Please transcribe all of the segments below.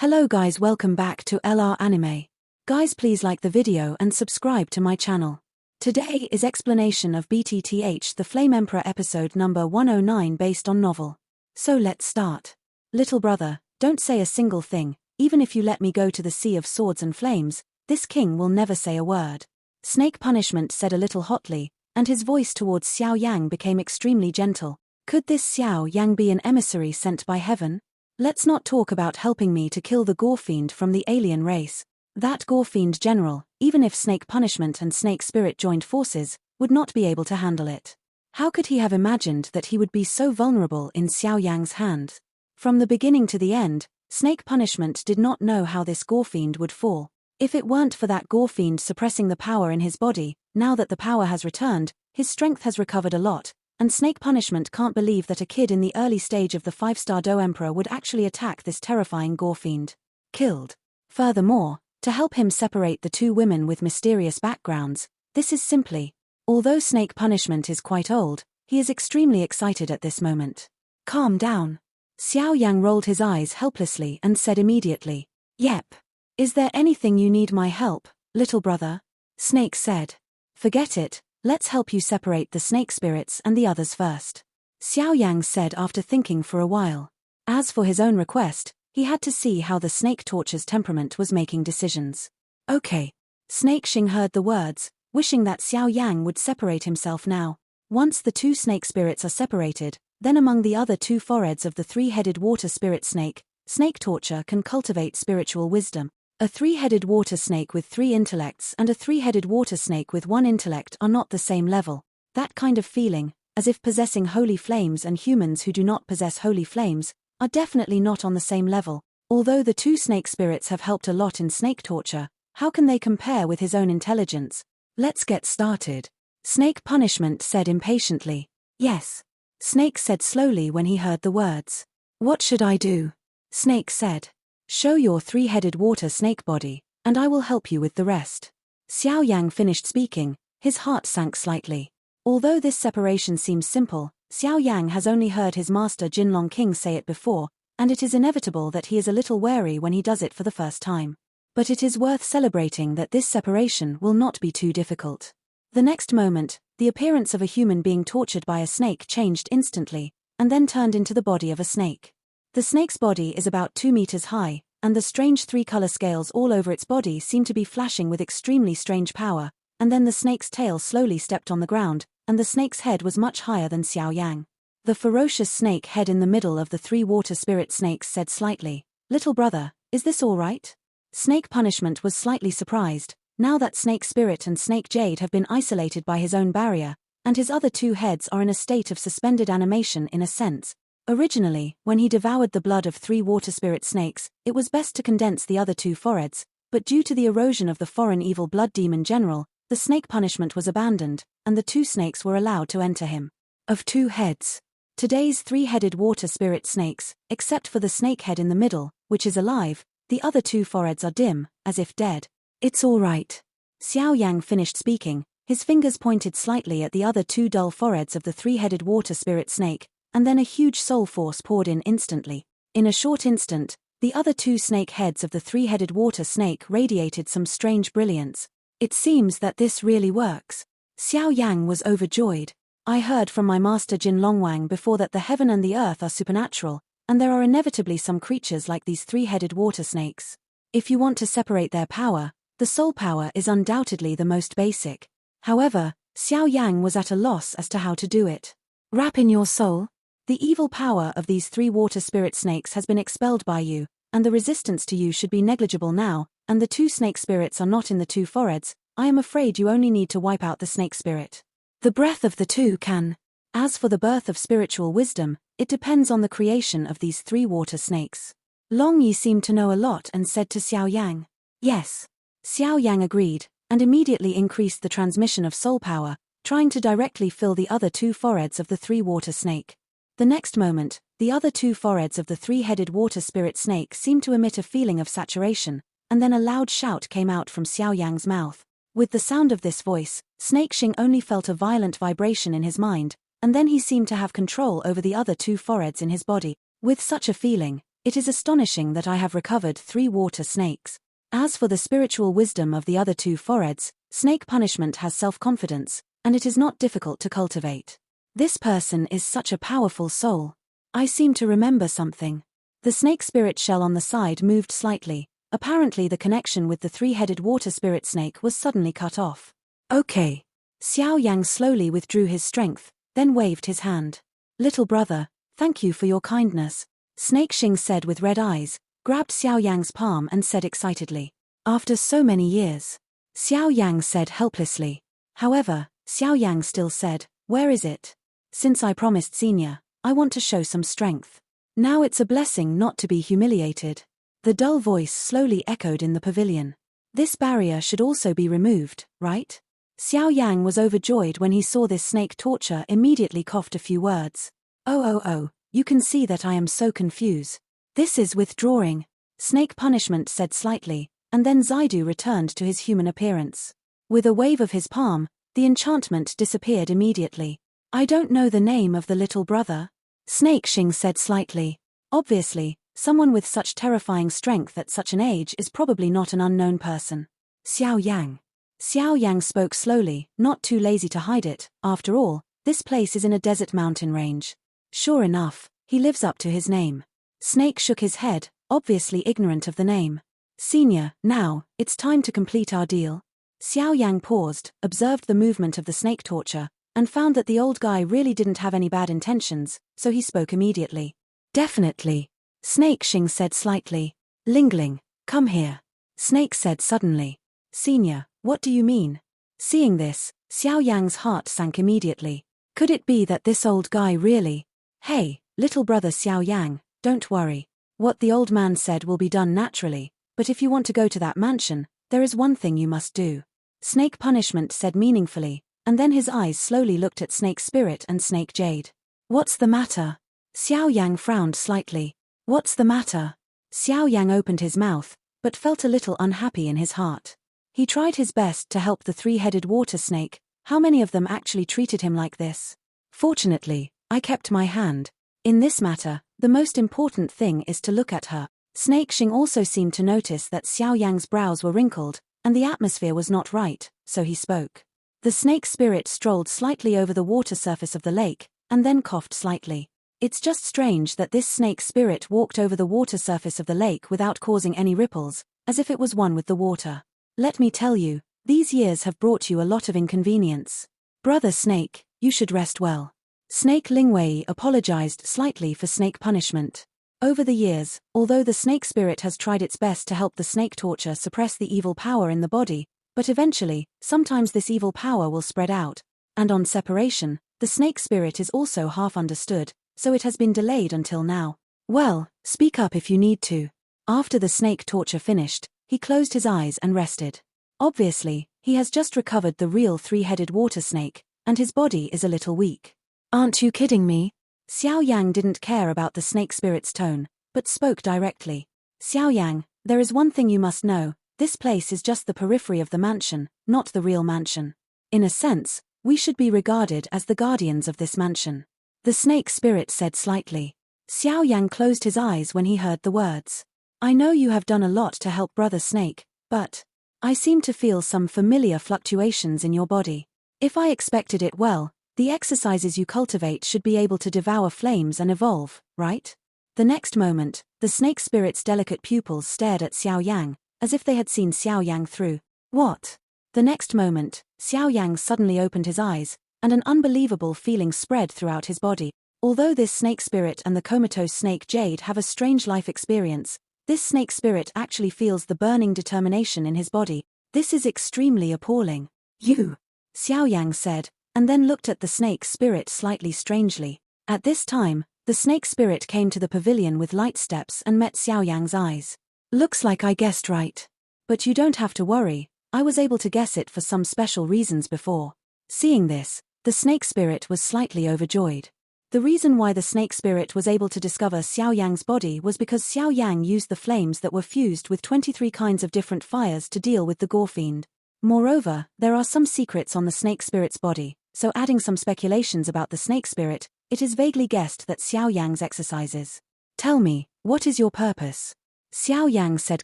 Hello guys, welcome back to LR Anime. Guys, please like the video and subscribe to my channel. Today is explanation of BTTH The Flame Emperor episode number 109 based on novel. So let's start. Little brother, don't say a single thing. Even if you let me go to the sea of swords and flames, this king will never say a word. Snake Punishment said a little hotly, and his voice towards Xiao Yang became extremely gentle. Could this Xiao Yang be an emissary sent by heaven? Let's not talk about helping me to kill the gore fiend from the alien race. That gore fiend general, even if Snake Punishment and Snake Spirit joined forces, would not be able to handle it. How could he have imagined that he would be so vulnerable in Xiao Yang's hands? From the beginning to the end, Snake Punishment did not know how this gore fiend would fall. If it weren't for that gore fiend suppressing the power in his body, now that the power has returned, his strength has recovered a lot, and Snake Punishment can't believe that a kid in the early stage of the 5-star Do Emperor would actually attack this terrifying gore fiend. Killed. Furthermore, to help him separate the two women with mysterious backgrounds, this is simply. Although Snake Punishment is quite old, he is extremely excited at this moment. Calm down. Xiao Yang rolled his eyes helplessly and said immediately, "Yep. Is there anything you need my help, little brother?" Snake said. "Forget it, let's help you separate the snake spirits and the others first," Xiao Yang said after thinking for a while. As for his own request, he had to see how the snake torture's temperament was making decisions. Okay. Snake Xing heard the words, wishing that Xiao Yang would separate himself now. Once the two snake spirits are separated, then among the other two foreheads of the three-headed water spirit snake, snake torture can cultivate spiritual wisdom. A three-headed water snake with 3 intellects and a three-headed water snake with 1 intellect are not the same level. That kind of feeling, as if possessing holy flames and humans who do not possess holy flames, are definitely not on the same level. Although the two snake spirits have helped a lot in snake torture, how can they compare with his own intelligence? Let's get started. Snake Punishment said impatiently. Yes. Snake said slowly when he heard the words. What should I do? Snake said. Show your three-headed water snake body, and I will help you with the rest. Xiao Yang finished speaking, his heart sank slightly. Although this separation seems simple, Xiao Yang has only heard his master Jinlong King say it before, and it is inevitable that he is a little wary when he does it for the first time. But it is worth celebrating that this separation will not be too difficult. The next moment, the appearance of a human being tortured by a snake changed instantly, and then turned into the body of a snake. The snake's body is about 2 meters high, and the strange 3-color scales all over its body seem to be flashing with extremely strange power, and then the snake's tail slowly stepped on the ground, and the snake's head was much higher than Xiao Yang. The ferocious snake head in the middle of the 3 water spirit snakes said slightly, "Little brother, is this all right?" Snake Punishment was slightly surprised, now that Snake Spirit and Snake Jade have been isolated by his own barrier, and his other 2 heads are in a state of suspended animation in a sense. Originally, when he devoured the blood of 3 water spirit snakes, it was best to condense the other 2 foreheads, but due to the erosion of the foreign evil blood demon general, the Snake Punishment was abandoned, and the 2 snakes were allowed to enter him. Of 2 heads. Today's 3-headed water spirit snakes, except for the snake head in the middle, which is alive, the other 2 foreheads are dim, as if dead. It's all right. Xiao Yang finished speaking, his fingers pointed slightly at the other 2 dull foreheads of the 3-headed water spirit snake, and then a huge soul force poured in instantly. In a short instant, the other 2 snake heads of the 3-headed water snake radiated some strange brilliance. It seems that this really works. Xiao Yang was overjoyed. I heard from my master Jin Longwang before that the heaven and the earth are supernatural, and there are inevitably some creatures like these 3-headed water snakes. If you want to separate their power, the soul power is undoubtedly the most basic. However, Xiao Yang was at a loss as to how to do it. Wrap in your soul. The evil power of these 3 water spirit snakes has been expelled by you, and the resistance to you should be negligible now, and the 2 snake spirits are not in the 2 foreheads. I am afraid you only need to wipe out the snake spirit. The breath of the 2 can. As for the birth of spiritual wisdom, it depends on the creation of these 3 water snakes. Long Yi seemed to know a lot and said to Xiao Yang. Yes. Xiao Yang agreed, and immediately increased the transmission of soul power, trying to directly fill the other 2 foreheads of the 3 water snake. The next moment, the other 2 foreheads of the 3-headed water spirit snake seemed to emit a feeling of saturation, and then a loud shout came out from Xiao Yang's mouth. With the sound of this voice, Snake Xing only felt a violent vibration in his mind, and then he seemed to have control over the other 2 foreheads in his body. With such a feeling, It is astonishing that I have recovered 3 water snakes. As for the spiritual wisdom of the other 2 foreheads, snake punishment has self-confidence, and it is not difficult to cultivate. This person is such a powerful soul. I seem to remember something. The snake spirit shell on the side moved slightly. Apparently the connection with the 3-headed water spirit snake was suddenly cut off. Okay. Xiao Yang slowly withdrew his strength, then waved his hand. Little brother, thank you for your kindness, Snake Xing said with red eyes, grabbed Xiao Yang's palm and said excitedly. After so many years. Xiao Yang said helplessly. However, Xiao Yang still said, where is it? Since I promised Senior, I want to show some strength. Now it's a blessing not to be humiliated. The dull voice slowly echoed in the pavilion. This barrier should also be removed, right? Xiao Yang was overjoyed when he saw this snake torture, immediately coughed a few words. Oh, you can see that I am so confused. This is withdrawing. Snake punishment said slightly, and then Zaidu returned to his human appearance. With a wave of his palm, the enchantment disappeared immediately. I don't know the name of the little brother. Snake Xing said slightly. Obviously, someone with such terrifying strength at such an age is probably not an unknown person. Xiao Yang. Xiao Yang spoke slowly, not too lazy to hide it. After all, this place is in a desert mountain range. Sure enough, he lives up to his name. Snake shook his head, obviously ignorant of the name. Senior, now, it's time to complete our deal. Xiao Yang paused, observed the movement of the snake torture, and found that the old guy really didn't have any bad intentions, so he spoke immediately. Definitely. Snake Xing said slightly. Lingling, come here. Snake said suddenly. Senior, what do you mean? Seeing this, Xiao Yang's heart sank immediately. Could it be that this old guy really? Hey, little brother Xiao Yang, don't worry. What the old man said will be done naturally, but if you want to go to that mansion, there is one thing you must do. Snake punishment said meaningfully, and then his eyes slowly looked at Snake Spirit and Snake Jade. What's the matter? Xiao Yang frowned slightly. What's the matter? Xiao Yang opened his mouth, but felt a little unhappy in his heart. He tried his best to help the 3-headed water snake. How many of them actually treated him like this? Fortunately, I kept my hand. In this matter, the most important thing is to look at her. Snake Xing also seemed to notice that Xiao Yang's brows were wrinkled, and the atmosphere was not right, so he spoke. The snake spirit strolled slightly over the water surface of the lake, and then coughed slightly. It's just strange that this snake spirit walked over the water surface of the lake without causing any ripples, as if it was one with the water. Let me tell you, these years have brought you a lot of inconvenience. Brother Snake, you should rest well. Snake Lingwei apologized slightly for snake punishment. Over the years, although the snake spirit has tried its best to help the snake torture suppress the evil power in the body, but eventually, sometimes this evil power will spread out, and on separation, the snake spirit is also half understood, so it has been delayed until now. Well, speak up if you need to. After the snake torture finished, he closed his eyes and rested. Obviously, he has just recovered the real 3-headed water snake, and his body is a little weak. Aren't you kidding me? Xiao Yang didn't care about the snake spirit's tone, but spoke directly. Xiao Yang, there is one thing you must know, this place is just the periphery of the mansion, not the real mansion. In a sense, we should be regarded as the guardians of this mansion. The snake spirit said slightly. Xiao Yang closed his eyes when he heard the words. I know you have done a lot to help Brother Snake, but I seem to feel some familiar fluctuations in your body. If I expected it well, the exercises you cultivate should be able to devour flames and evolve, right? The next moment, the snake spirit's delicate pupils stared at Xiao Yang, as if they had seen Xiao Yang through. What? The next moment, Xiao Yang suddenly opened his eyes, and an unbelievable feeling spread throughout his body. Although this snake spirit and the comatose snake Jade have a strange life experience, this snake spirit actually feels the burning determination in his body. This is extremely appalling. You, Xiao Yang said, and then looked at the snake spirit slightly strangely. At this time, the snake spirit came to the pavilion with light steps and met Xiao Yang's eyes. Looks like I guessed right. But you don't have to worry, I was able to guess it for some special reasons before. Seeing this, the snake spirit was slightly overjoyed. The reason why the snake spirit was able to discover Xiao Yang's body was because Xiao Yang used the flames that were fused with 23 kinds of different fires to deal with the gore fiend. Moreover, there are some secrets on the snake spirit's body, so adding some speculations about the snake spirit, it is vaguely guessed that Xiao Yang's exercises. Tell me, What is your purpose? Xiao Yang said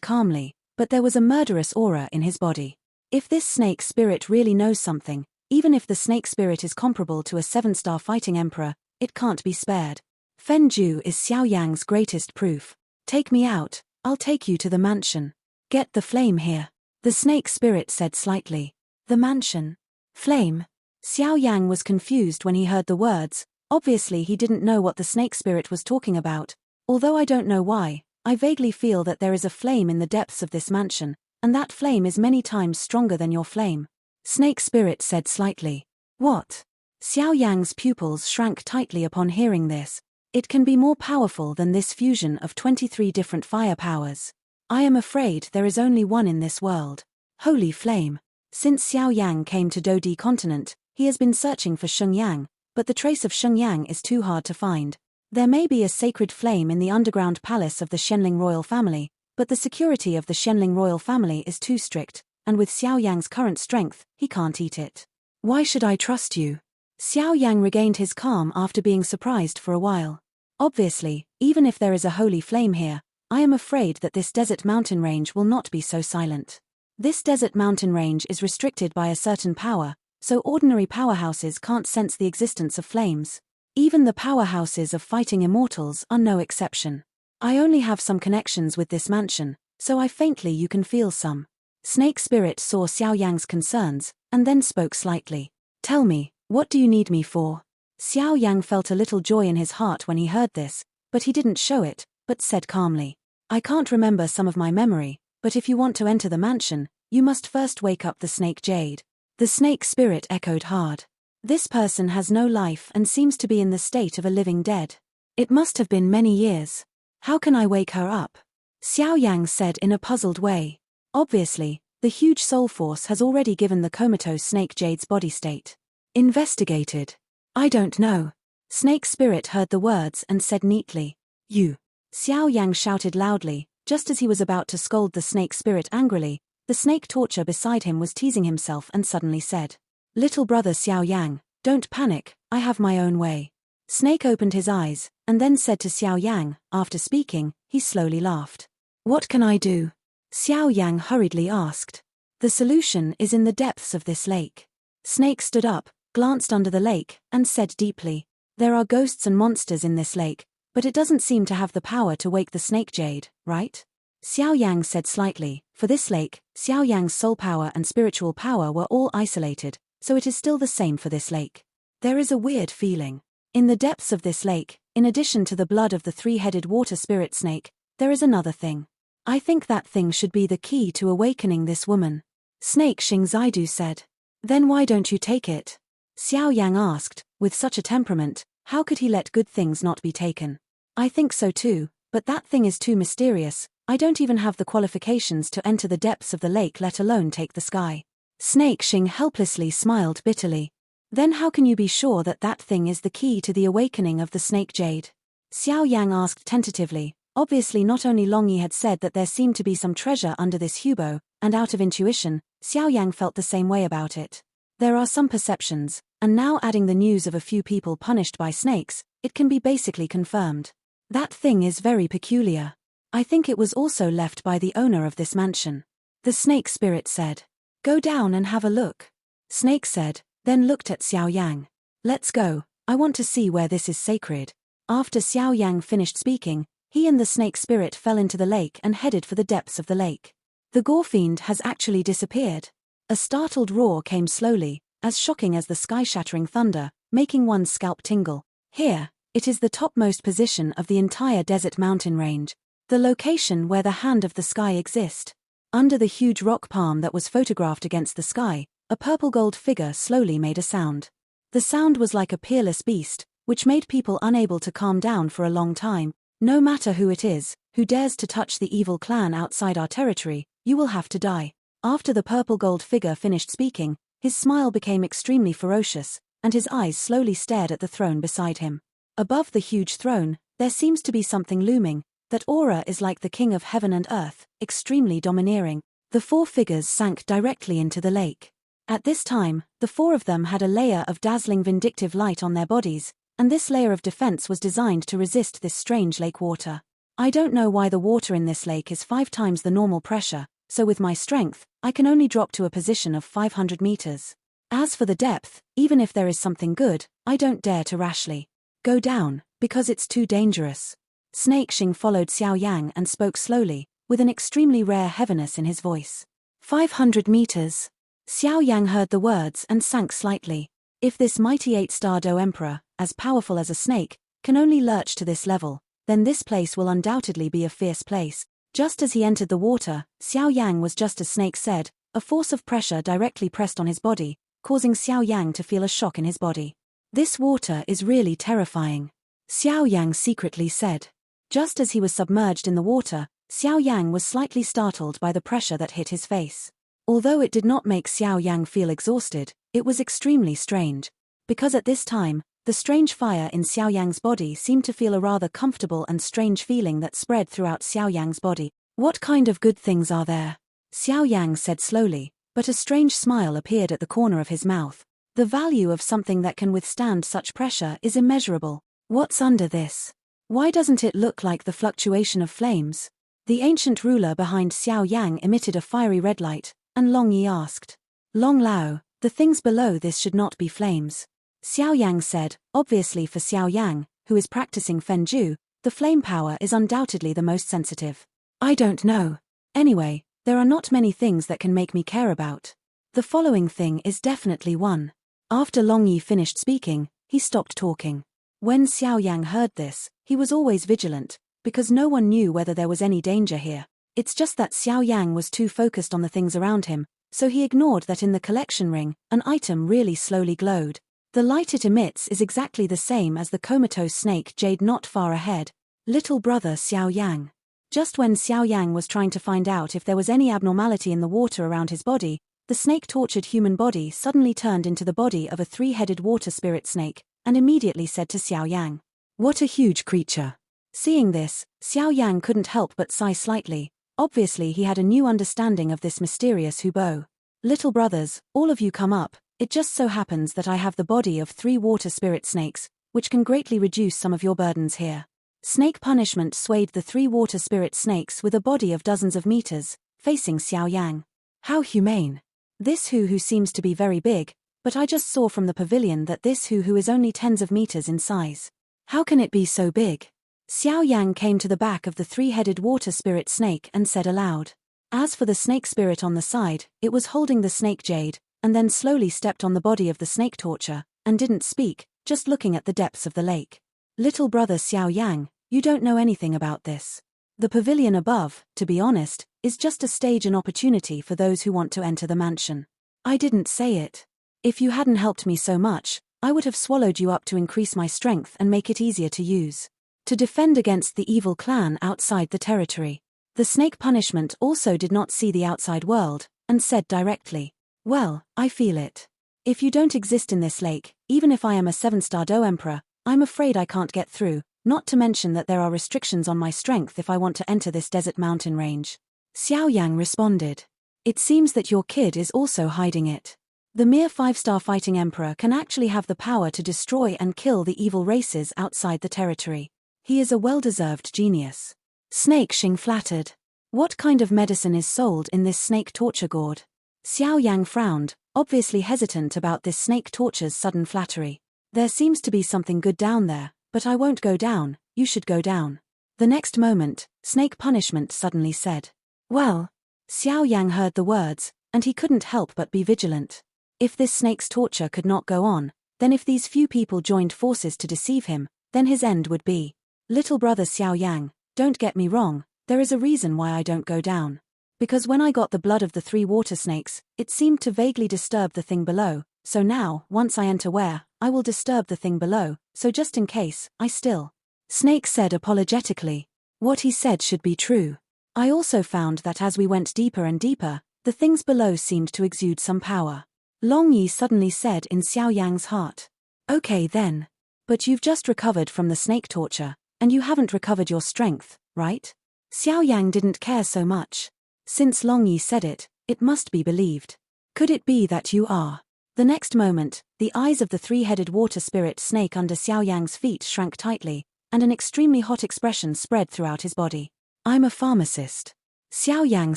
calmly, but there was a murderous aura in his body. If this snake spirit really knows something, even if the snake spirit is comparable to a 7-star fighting emperor, it can't be spared. Fen Ju is Xiao Yang's greatest proof. Take me out, I'll take you to the mansion. Get the flame here. The snake spirit said slightly. The mansion? Flame? Xiao Yang was confused when he heard the words. Obviously he didn't know what the snake spirit was talking about. Although I don't know why, I vaguely feel that there is a flame in the depths of this mansion, and that flame is many times stronger than your flame. Snake spirit said slightly. What? Xiao Yang's pupils shrank tightly upon hearing this. It can be more powerful than this fusion of 23 different fire powers. I am afraid there is only one in this world. Holy flame. Since Xiao Yang came to Dodi continent, he has been searching for Shenyang, but the trace of Shenyang is too hard to find. There may be a sacred flame in the underground palace of the Shenling royal family, but the security of the Shenling royal family is too strict, and with Xiao Yang's current strength, he can't eat it. Why should I trust you? Xiao Yang regained his calm after being surprised for a while. Obviously, even if there is a holy flame here, I am afraid that this desert mountain range will not be so silent. This desert mountain range is restricted by a certain power, so ordinary powerhouses can't sense the existence of flames. Even the powerhouses of fighting immortals are no exception. I only have some connections with this mansion, so I faintly you can feel some. Snake Spirit saw Xiao Yang's concerns, and then spoke slightly. Tell me, what do you need me for? Xiao Yang felt a little joy in his heart when he heard this, but he didn't show it, but said calmly. I can't remember some of my memory, but if you want to enter the mansion, you must first wake up the snake jade. The snake spirit echoed hard. This person has no life and seems to be in the state of a living dead. It must have been many years. How can I wake her up? Xiao Yang said in a puzzled way. Obviously, the huge soul force has already given the comatose snake jade's body state. Investigated. I don't know. Snake spirit heard the words and said neatly. You. Xiao Yang shouted loudly, just as he was about to scold the snake spirit angrily. The snake torture beside him was teasing himself and suddenly said. Little brother Xiao Yang, don't panic, I have my own way. Snake opened his eyes, and then said to Xiao Yang, after speaking, he slowly laughed. What can I do? Xiao Yang hurriedly asked. The solution is in the depths of this lake. Snake stood up, glanced under the lake, and said deeply. There are ghosts and monsters in this lake, but it doesn't seem to have the power to wake the snake jade, right? Xiao Yang said slightly. For this lake, Xiao Yang's soul power and spiritual power were all isolated, so it is still the same for this lake. There is a weird feeling. In the depths of this lake, in addition to the blood of the 3-headed water spirit snake, there is another thing. I think that thing should be the key to awakening this woman. Snake Xingzaidu said. Then why don't you take it? Xiao Yang asked, with such a temperament, how could he let good things not be taken? I think so too, but that thing is too mysterious. I don't even have the qualifications to enter the depths of the lake, let alone take the sky. Snake Xing helplessly smiled bitterly. Then how can you be sure that that thing is the key to the awakening of the snake jade? Xiao Yang asked tentatively. Obviously not only Long Yi had said that there seemed to be some treasure under this hubo, and out of intuition, Xiao Yang felt the same way about it. There are some perceptions, and now adding the news of a few people punished by snakes, it can be basically confirmed. That thing is very peculiar. I think it was also left by the owner of this mansion. The snake spirit said. Go down and have a look. Snake said, then looked at Xiao Yang. Let's go, I want to see where this is sacred. After Xiao Yang finished speaking, he and the snake spirit fell into the lake and headed for the depths of the lake. The gore fiend has actually disappeared. A startled roar came slowly, as shocking as the sky-shattering thunder, making one's scalp tingle. Here, it is the topmost position of the entire desert mountain range. The location where the hand of the sky exists. Under the huge rock palm that was photographed against the sky, a purple gold figure slowly made a sound. The sound was like a peerless beast, which made people unable to calm down for a long time. No matter who it is, who dares to touch the evil clan outside our territory, you will have to die. After the purple gold figure finished speaking, his smile became extremely ferocious, and his eyes slowly stared at the throne beside him. Above the huge throne, there seems to be something looming. That aura is like the king of heaven and earth, extremely domineering. The 4 figures sank directly into the lake. At this time, the 4 of them had a layer of dazzling vindictive light on their bodies, and this layer of defense was designed to resist this strange lake water. I don't know why the water in this lake is 5 times the normal pressure, so with my strength, I can only drop to a position of 500 meters. As for the depth, even if there is something good, I don't dare to rashly go down, because it's too dangerous. Snake Xing followed Xiao Yang and spoke slowly, with an extremely rare heaviness in his voice. 500 meters. Xiao Yang heard the words and sank slightly. If this mighty 8-star Do Emperor, as powerful as a snake, can only lurch to this level, then this place will undoubtedly be a fierce place. Just as he entered the water, Xiao Yang was just as Snake said, a force of pressure directly pressed on his body, causing Xiao Yang to feel a shock in his body. This water is really terrifying, Xiao Yang secretly said. Just as he was submerged in the water, Xiao Yang was slightly startled by the pressure that hit his face. Although it did not make Xiao Yang feel exhausted, it was extremely strange. Because at this time, the strange fire in Xiao Yang's body seemed to feel a rather comfortable and strange feeling that spread throughout Xiao Yang's body. What kind of good things are there? Xiao Yang said slowly, but a strange smile appeared at the corner of his mouth. The value of something that can withstand such pressure is immeasurable. What's under this? Why doesn't it look like the fluctuation of flames? The ancient ruler behind Xiao Yang emitted a fiery red light, and Long Yi asked. Long Lao, the things below this should not be flames. Xiao Yang said, obviously for Xiao Yang, who is practicing Fenju, the flame power is undoubtedly the most sensitive. I don't know. Anyway, there are not many things that can make me care about. The following thing is definitely one. After Long Yi finished speaking, he stopped talking. When Xiao Yang heard this, he was always vigilant, because no one knew whether there was any danger here. It's just that Xiao Yang was too focused on the things around him, so he ignored that in the collection ring, an item really slowly glowed. The light it emits is exactly the same as the comatose snake jade not far ahead. Little brother Xiao Yang. Just when Xiao Yang was trying to find out if there was any abnormality in the water around his body, the snake-tortured human body suddenly turned into the body of a 3-headed water spirit snake, and immediately said to Xiao Yang, "What a huge creature." Seeing this, Xiao Yang couldn't help but sigh slightly. Obviously he had a new understanding of this mysterious Hubo. Little brothers, all of you come up. It just so happens that I have the body of 3 water spirit snakes, which can greatly reduce some of your burdens here. Snake punishment swayed the 3 water spirit snakes with a body of dozens of meters, facing Xiao Yang. How humane. This who seems to be very big, but I just saw from the pavilion that this who is only tens of meters in size. How can it be so big? Xiao Yang came to the back of the 3-headed water spirit snake and said aloud. As for the snake spirit on the side, it was holding the snake jade, and then slowly stepped on the body of the snake torture, and didn't speak, just looking at the depths of the lake. Little brother Xiao Yang, you don't know anything about this. The pavilion above, to be honest, is just a stage and opportunity for those who want to enter the mansion. I didn't say it. If you hadn't helped me so much, I would have swallowed you up to increase my strength and make it easier to use. To defend against the evil clan outside the territory. The snake punishment also did not see the outside world, and said directly, well, I feel it. If you don't exist in this lake, even if I am a 7-star Do Emperor, I'm afraid I can't get through, not to mention that there are restrictions on my strength if I want to enter this desert mountain range. Xiao Yang responded. It seems that your kid is also hiding it. The mere 5-star fighting emperor can actually have the power to destroy and kill the evil races outside the territory. He is a well-deserved genius. Snake Xing flattered. What kind of medicine is sold in this snake torture gourd? Xiao Yang frowned, obviously hesitant about this snake torture's sudden flattery. There seems to be something good down there, but I won't go down, you should go down. The next moment, snake punishment suddenly said. Well, Xiao Yang heard the words, and he couldn't help but be vigilant. If this snake's torture could not go on, then if these few people joined forces to deceive him, then his end would be. Little brother Xiao Yang, don't get me wrong, there is a reason why I don't go down. Because when I got the blood of the 3 water snakes, it seemed to vaguely disturb the thing below, so now, once I enter where, I will disturb the thing below, so just in case, I still. Snake said apologetically. What he said should be true. I also found that as we went deeper and deeper, the things below seemed to exude some power. Long Yi suddenly said in Xiao Yang's heart. Okay then. But you've just recovered from the snake torture, and you haven't recovered your strength, right? Xiao Yang didn't care so much. Since Long Yi said it, it must be believed. Could it be that you are? The next moment, the eyes of the 3-headed water spirit snake under Xiao Yang's feet shrank tightly, and an extremely hot expression spread throughout his body. "I'm a pharmacist," Xiao Yang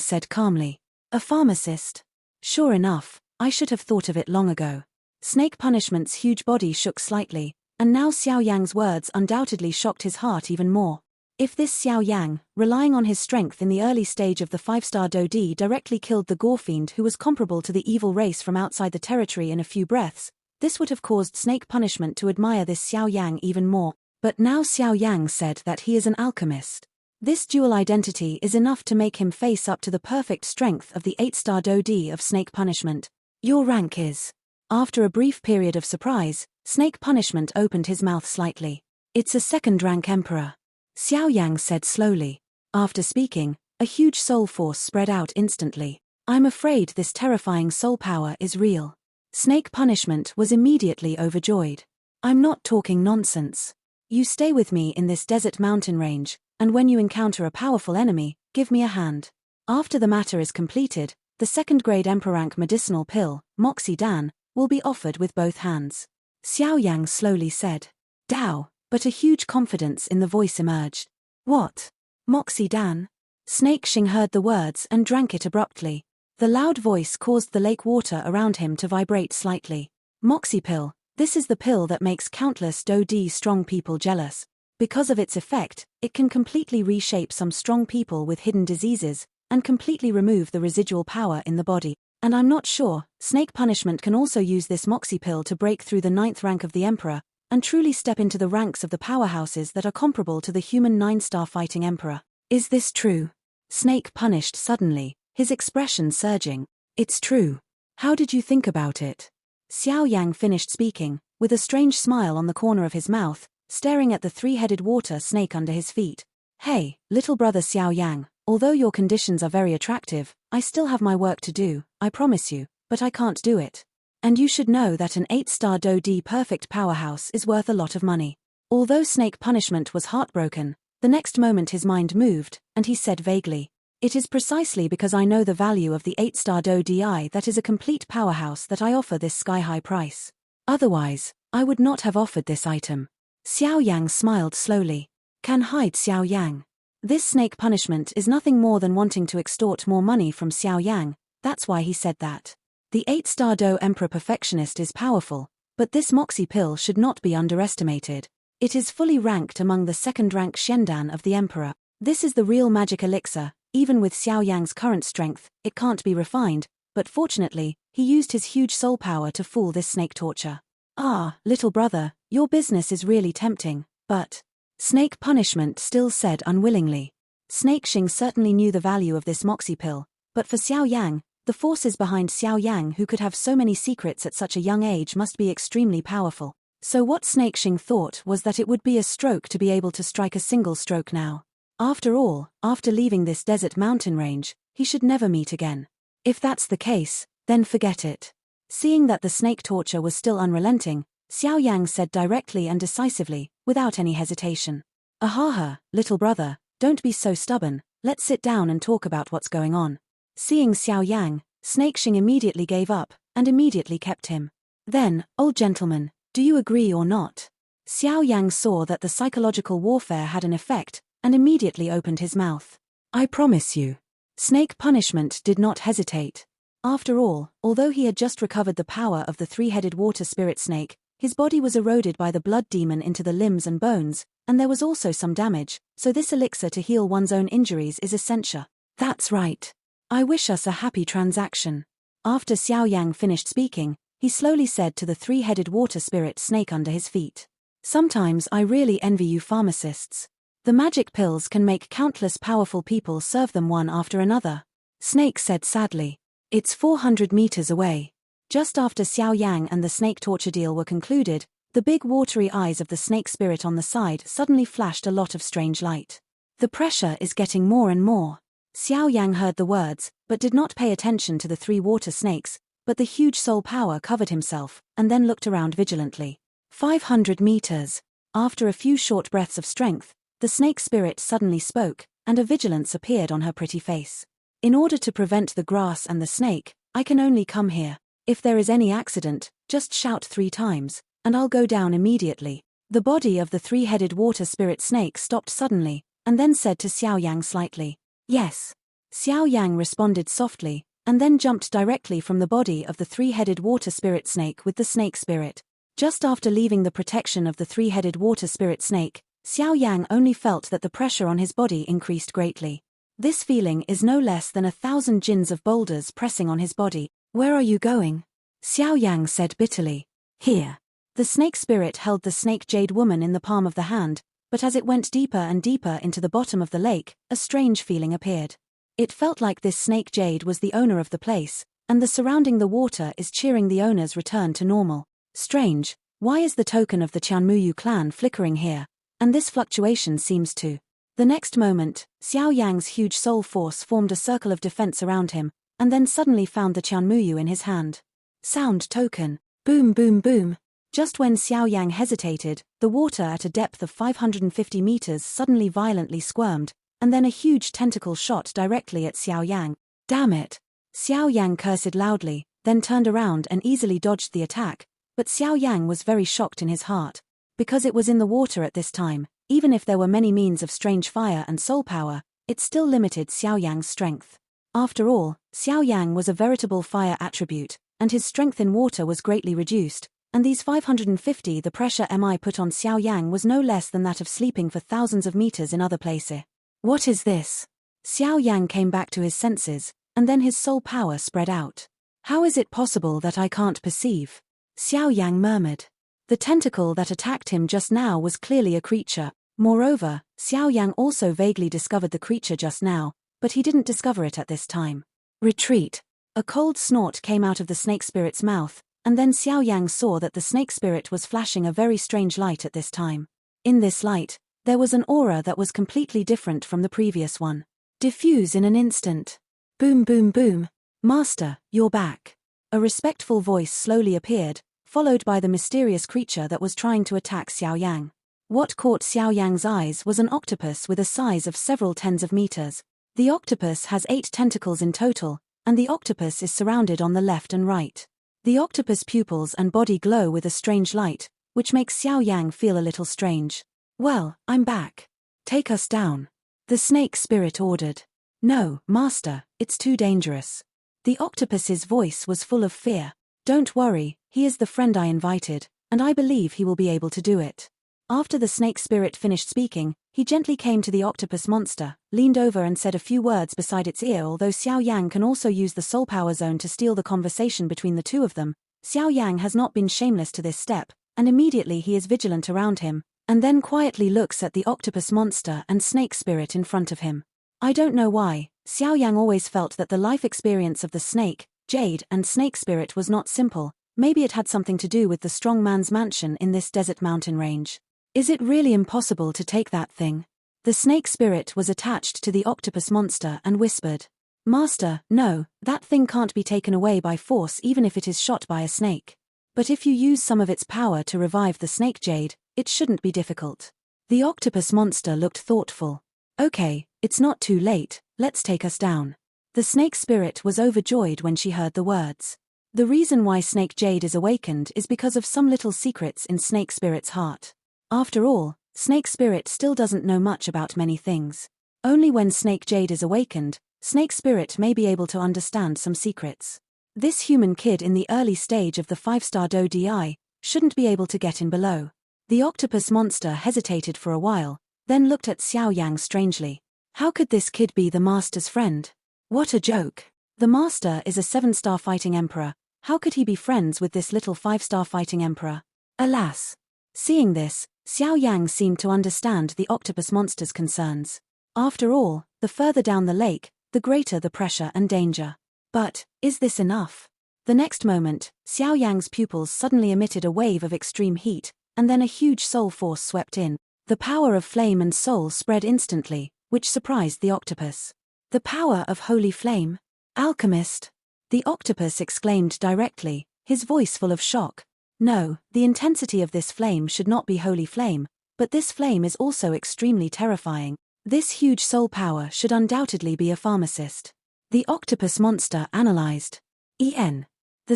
said calmly. "A pharmacist? Sure enough, I should have thought of it long ago." Snake Punishment's huge body shook slightly, and now Xiao Yang's words undoubtedly shocked his heart even more. If this Xiao Yang, relying on his strength in the early stage of the 5-star Dodi, directly killed the Gorefiend who was comparable to the evil race from outside the territory in a few breaths, this would have caused Snake Punishment to admire this Xiao Yang even more. But now Xiao Yang said that he is an alchemist. This dual identity is enough to make him face up to the perfect strength of the 8-star Dodi of Snake Punishment. "Your rank is..." After a brief period of surprise, Snake Punishment opened his mouth slightly. "It's a 2nd-rank emperor," Xiao Yang said slowly. After speaking, a huge soul force spread out instantly. "I'm afraid this terrifying soul power is real." Snake Punishment was immediately overjoyed. "I'm not talking nonsense. You stay with me in this desert mountain range, and when you encounter a powerful enemy, give me a hand. After the matter is completed, the 2nd-grade Emperor rank medicinal pill, Moxie Dan, will be offered with both hands." Xiao Yang slowly said. "Dao," but a huge confidence in the voice emerged. "What? Moxie Dan?" Snake Xing heard the words and drank it abruptly. The loud voice caused the lake water around him to vibrate slightly. "Moxie pill, this is the pill that makes countless Dodi strong people jealous. Because of its effect, it can completely reshape some strong people with hidden diseases, and completely remove the residual power in the body. And I'm not sure, Snake Punishment can also use this Moxie pill to break through the 9th rank of the Emperor, and truly step into the ranks of the powerhouses that are comparable to the human 9-star fighting Emperor. Is this true?" Snake punished suddenly, his expression surging. "It's true. How did you think about it?" Xiao Yang finished speaking, with a strange smile on the corner of his mouth, staring at the 3-headed water snake under his feet. "Hey, little brother Xiao Yang, although your conditions are very attractive, I still have my work to do, I promise you, but I can't do it. And you should know that an 8-star Dodi perfect powerhouse is worth a lot of money." Although Snake Punishment was heartbroken, the next moment his mind moved, and he said vaguely, "It is precisely because I know the value of the 8-star Dodi that is a complete powerhouse that I offer this sky-high price. Otherwise, I would not have offered this item." Xiao Yang smiled slowly. Can hide Xiao Yang. This Snake Punishment is nothing more than wanting to extort more money from Xiao Yang, that's why he said that. The 8-star Do Emperor Perfectionist is powerful, but this Moxie pill should not be underestimated. It is fully ranked among the 2nd-rank Shendan of the Emperor. This is the real magic elixir. Even with Xiao Yang's current strength, it can't be refined, but fortunately, he used his huge soul power to fool this snake torture. "Ah, little brother, your business is really tempting, but..." Snake Punishment still said unwillingly. Snake Xing certainly knew the value of this Moxie pill, but for Xiao Yang, the forces behind Xiao Yang who could have so many secrets at such a young age must be extremely powerful. So what Snake Xing thought was that it would be a stroke to be able to strike a single stroke now. After all, after leaving this desert mountain range, he should never meet again. If that's the case, then forget it. Seeing that the snake torture was still unrelenting, Xiao Yang said directly and decisively, without any hesitation. "Ahaha, little brother, don't be so stubborn, let's sit down and talk about what's going on." Seeing Xiao Yang, Snake Xing immediately gave up, and immediately kept him. "Then, old gentleman, do you agree or not?" Xiao Yang saw that the psychological warfare had an effect, and immediately opened his mouth. "I promise you." Snake Punishment did not hesitate. After all, although he had just recovered the power of the 3-headed water spirit snake, his body was eroded by the blood demon into the limbs and bones, and there was also some damage, so this elixir to heal one's own injuries is essential. "That's right. I wish us a happy transaction." After Xiao Yang finished speaking, he slowly said to the 3-headed water spirit snake under his feet, "Sometimes I really envy you pharmacists. The magic pills can make countless powerful people serve them one after another." Snake said sadly. "It's 400 meters away." Just after Xiao Yang and the snake torture deal were concluded, the big watery eyes of the snake spirit on the side suddenly flashed a lot of strange light. "The pressure is getting more and more." Xiao Yang heard the words, but did not pay attention to the 3 water snakes, but the huge soul power covered himself, and then looked around vigilantly. 500 meters. After a few short breaths of strength, the snake spirit suddenly spoke, and a vigilance appeared on her pretty face. "In order to prevent the grass and the snake, I can only come here. If there is any accident, just shout 3 times, and I'll go down immediately." The body of the three-headed water spirit snake stopped suddenly, and then said to Xiao Yang slightly, "Yes." Xiao Yang responded softly, and then jumped directly from the body of the three-headed water spirit snake with the snake spirit. Just after leaving the protection of the three-headed water spirit snake, Xiao Yang only felt that the pressure on his body increased greatly. This feeling is no less than 1,000 jins of boulders pressing on his body. "Where are you going?" Xiao Yang said bitterly. "Here." The snake spirit held the snake jade woman in the palm of the hand, but as it went deeper and deeper into the bottom of the lake, a strange feeling appeared. It felt like this snake jade was the owner of the place, and the surrounding the water is cheering the owner's return to normal. Strange, why is the token of the Qianmuyu clan flickering here? And this fluctuation seems to. The next moment, Xiao Yang's huge soul force formed a circle of defense around him, and then suddenly found the Qianmuyu in his hand. Sound token. Boom boom boom. Just when Xiao Yang hesitated, the water at a depth of 550 meters suddenly violently squirmed, and then a huge tentacle shot directly at Xiao Yang. Damn it! Xiao Yang cursed loudly, then turned around and easily dodged the attack, but Xiao Yang was very shocked in his heart. Because it was in the water at this time, even if there were many means of strange fire and soul power, it still limited Xiao Yang's strength. After all, Xiao Yang was a veritable fire attribute, and his strength in water was greatly reduced, and these 550 the pressure MI put on Xiao Yang was no less than that of sleeping for thousands of meters in other places. What is this? Xiao Yang came back to his senses, and then his soul power spread out. How is it possible that I can't perceive? Xiao Yang murmured. The tentacle that attacked him just now was clearly a creature. Moreover, Xiao Yang also vaguely discovered the creature just now, but he didn't discover it at this time. Retreat. A cold snort came out of the snake spirit's mouth, and then Xiao Yang saw that the snake spirit was flashing a very strange light at this time. In this light, there was an aura that was completely different from the previous one. Diffuse in an instant. Boom boom boom. Master, you're back. A respectful voice slowly appeared, followed by the mysterious creature that was trying to attack Xiao Yang. What caught Xiao Yang's eyes was an octopus with a size of several tens of meters. The octopus has 8 tentacles in total, and the octopus is surrounded on the left and right. The octopus pupils and body glow with a strange light, which makes Xiao Yang feel a little strange. Well, I'm back. Take us down. The snake spirit ordered. No, master, it's too dangerous. The octopus's voice was full of fear. Don't worry, he is the friend I invited, and I believe he will be able to do it. After the snake spirit finished speaking, he gently came to the octopus monster, leaned over and said a few words beside its ear. Although Xiao Yang can also use the soul power zone to steal the conversation between the two of them, Xiao Yang has not been shameless to this step, and immediately he is vigilant around him, and then quietly looks at the octopus monster and snake spirit in front of him. I don't know why, Xiao Yang always felt that the life experience of the snake, jade and snake spirit was not simple. Maybe it had something to do with the strong man's mansion in this desert mountain range. Is it really impossible to take that thing? The snake spirit was attached to the octopus monster and whispered. Master, no, that thing can't be taken away by force even if it is shot by a snake. But if you use some of its power to revive the snake jade, it shouldn't be difficult. The octopus monster looked thoughtful. Okay, it's not too late, let's take us down. The snake spirit was overjoyed when she heard the words. The reason why snake jade is awakened is because of some little secrets in snake spirit's heart. After all, snake spirit still doesn't know much about many things. Only when snake jade is awakened, snake spirit may be able to understand some secrets. This human kid in the early stage of the 5-star Do Di shouldn't be able to get in below. The octopus monster hesitated for a while, then looked at Xiao Yang strangely. How could this kid be the master's friend? What a joke. The master is a 7-star fighting emperor. How could he be friends with this little 5-star fighting emperor? Alas. Seeing this, Xiao Yang seemed to understand the octopus monster's concerns. After all, the further down the lake, the greater the pressure and danger. But, is this enough? The next moment, Xiao Yang's pupils suddenly emitted a wave of extreme heat, and then a huge soul force swept in. The power of flame and soul spread instantly, which surprised the octopus. The power of holy flame? Alchemist! The octopus exclaimed directly, his voice full of shock. No, the intensity of this flame should not be holy flame, but this flame is also extremely terrifying. This huge soul power should undoubtedly be a pharmacist. The octopus monster analyzed. The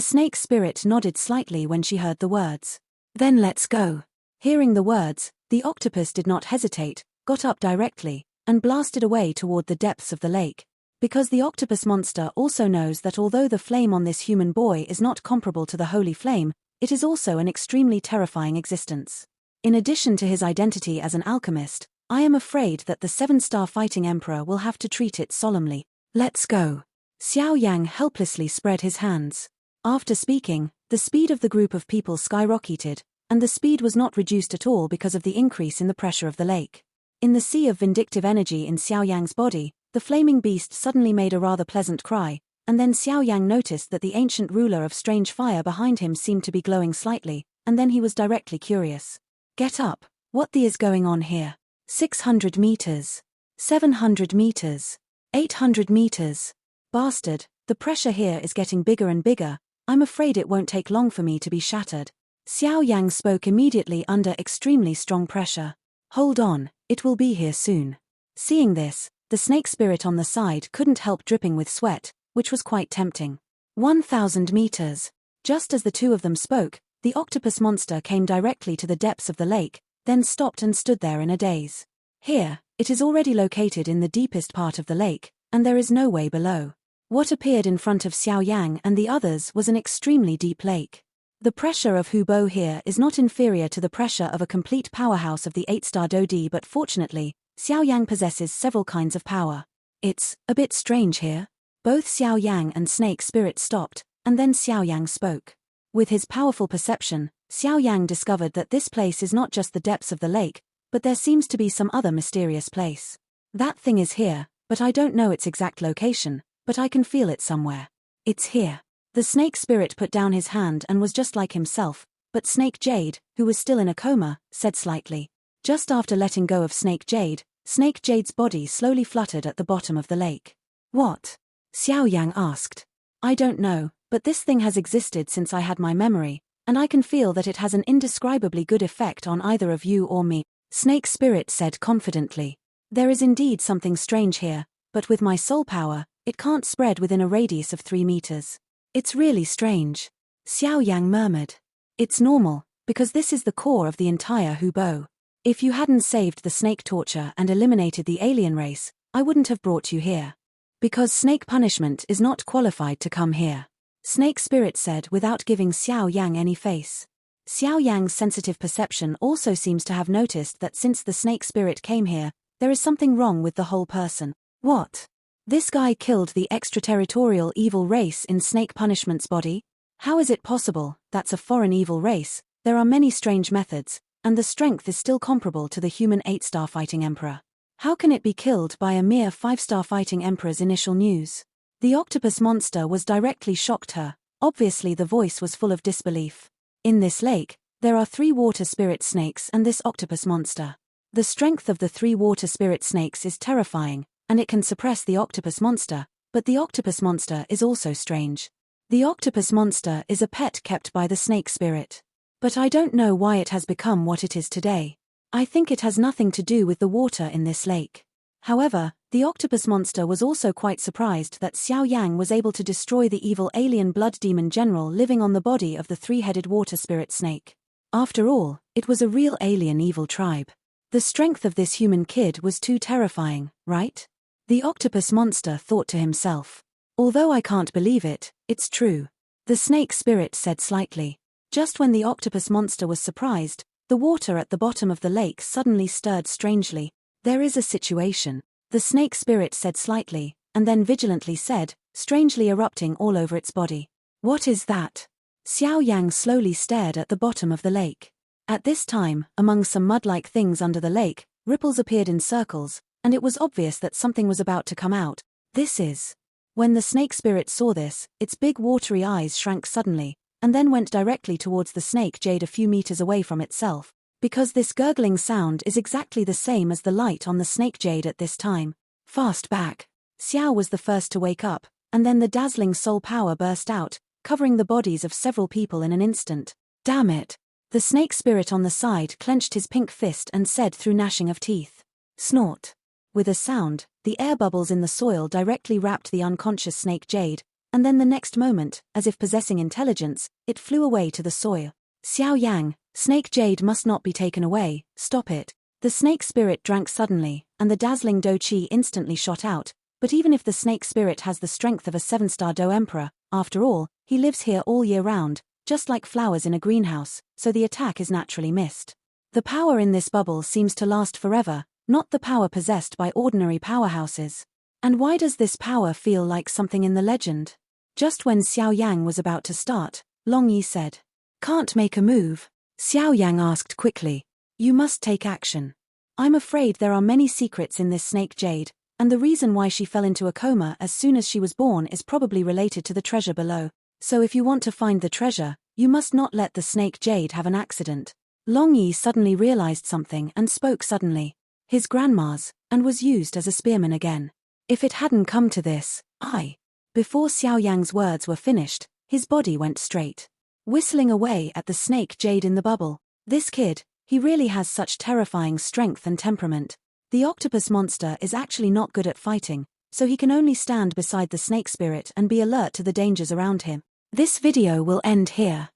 snake spirit nodded slightly when she heard the words. Then let's go. Hearing the words, the octopus did not hesitate, got up directly, and blasted away toward the depths of the lake. Because the octopus monster also knows that although the flame on this human boy is not comparable to the holy flame, it is also an extremely terrifying existence. In addition to his identity as an alchemist, I am afraid that the 7-star fighting emperor will have to treat it solemnly. Let's go. Xiao Yang helplessly spread his hands. After speaking, the speed of the group of people skyrocketed, and the speed was not reduced at all because of the increase in the pressure of the lake. In the sea of vindictive energy in Xiao Yang's body, the flaming beast suddenly made a rather pleasant cry, and then Xiao Yang noticed that the ancient ruler of strange fire behind him seemed to be glowing slightly, and then he was directly curious. Get up, what the is going on here? 600 meters. 700 meters. 800 meters. Bastard, the pressure here is getting bigger and bigger, I'm afraid it won't take long for me to be shattered. Xiao Yang spoke immediately under extremely strong pressure. Hold on, it will be here soon. Seeing this, the snake spirit on the side couldn't help dripping with sweat, which was quite tempting. 1,000 meters. Just as the two of them spoke, the octopus monster came directly to the depths of the lake, then stopped and stood there in a daze. Here, it is already located in the deepest part of the lake, and there is no way below. What appeared in front of Xiao Yang and the others was an extremely deep lake. The pressure of Hubo here is not inferior to the pressure of a complete powerhouse of the 8-star Dodi, but fortunately, Xiao Yang possesses several kinds of power. It's a bit strange here. Both Xiao Yang and Snake Spirit stopped, and then Xiao Yang spoke. With his powerful perception, Xiao Yang discovered that this place is not just the depths of the lake, but there seems to be some other mysterious place. That thing is here, but I don't know its exact location, but I can feel it somewhere. It's here. The Snake Spirit put down his hand and was just like himself, but Snake Jade, who was still in a coma, said slightly. Just after letting go of Snake Jade's body slowly fluttered at the bottom of the lake. What? Xiao Yang asked. I don't know, but this thing has existed since I had my memory, and I can feel that it has an indescribably good effect on either of you or me, Snake Spirit said confidently. There is indeed something strange here, but with my soul power, it can't spread within a radius of 3 meters. It's really strange. Xiao Yang murmured. It's normal, because this is the core of the entire Hubo. If you hadn't saved the snake torture and eliminated the alien race, I wouldn't have brought you here. Because snake punishment is not qualified to come here. Snake Spirit said without giving Xiao Yang any face. Xiao Yang's sensitive perception also seems to have noticed that since the Snake Spirit came here, there is something wrong with the whole person. What? This guy killed the extraterritorial evil race in Snake Punishment's body? How is it possible? That's a foreign evil race. There are many strange methods, and the strength is still comparable to the human 8-star fighting emperor. How can it be killed by a mere 5-star fighting emperor's initial news? The octopus monster was directly shocked her. Obviously the voice was full of disbelief. In this lake, there are 3 water spirit snakes and this octopus monster. The strength of the 3 water spirit snakes is terrifying, and it can suppress the octopus monster, but the octopus monster is also strange. The octopus monster is a pet kept by the Snake Spirit. But I don't know why it has become what it is today. I think it has nothing to do with the water in this lake. However, the octopus monster was also quite surprised that Xiao Yang was able to destroy the evil alien blood demon general living on the body of the 3-headed water spirit snake. After all, it was a real alien evil tribe. The strength of this human kid was too terrifying, right? The octopus monster thought to himself. Although I can't believe it, it's true. The Snake Spirit said slightly. Just when the octopus monster was surprised, the water at the bottom of the lake suddenly stirred strangely. There is a situation. The Snake Spirit said slightly, and then vigilantly said, strangely erupting all over its body. What is that? Xiao Yang slowly stared at the bottom of the lake. At this time, among some mud-like things under the lake, ripples appeared in circles, and it was obvious that something was about to come out. This is. When the Snake Spirit saw this, its big watery eyes shrank suddenly, and then went directly towards the Snake Jade a few meters away from itself, because this gurgling sound is exactly the same as the light on the Snake Jade at this time. Fast back. Xiao was the first to wake up, and then the dazzling soul power burst out, covering the bodies of several people in an instant. Damn it. The Snake Spirit on the side clenched his pink fist and said through gnashing of teeth. Snort. With a sound, the air bubbles in the soil directly wrapped the unconscious Snake Jade, and then the next moment, as if possessing intelligence, it flew away to the soil. Xiao Yang, snake jade must not be taken away, stop it. The snake spirit drank suddenly, and the dazzling Do Qi instantly shot out, but even if the snake spirit has the strength of a 7-star Do Emperor, after all, he lives here all year round, just like flowers in a greenhouse, so the attack is naturally missed. The power in this bubble seems to last forever, not the power possessed by ordinary powerhouses. And why does this power feel like something in the legend? Just when Xiao Yang was about to start, Long Yi said, "Can't make a move?" Xiao Yang asked quickly, "You must take action. I'm afraid there are many secrets in this snake jade, and the reason why she fell into a coma as soon as she was born is probably related to the treasure below. So if you want to find the treasure, you must not let the snake jade have an accident." Long Yi suddenly realized something and spoke suddenly. His grandma's, and was used as a spearman again. If it hadn't come to this, Before Xiao Yang's words were finished, his body went straight, whistling away at the snake jade in the bubble. This kid, he really has such terrifying strength and temperament. The octopus monster is actually not good at fighting, so he can only stand beside the snake spirit and be alert to the dangers around him. This video will end here.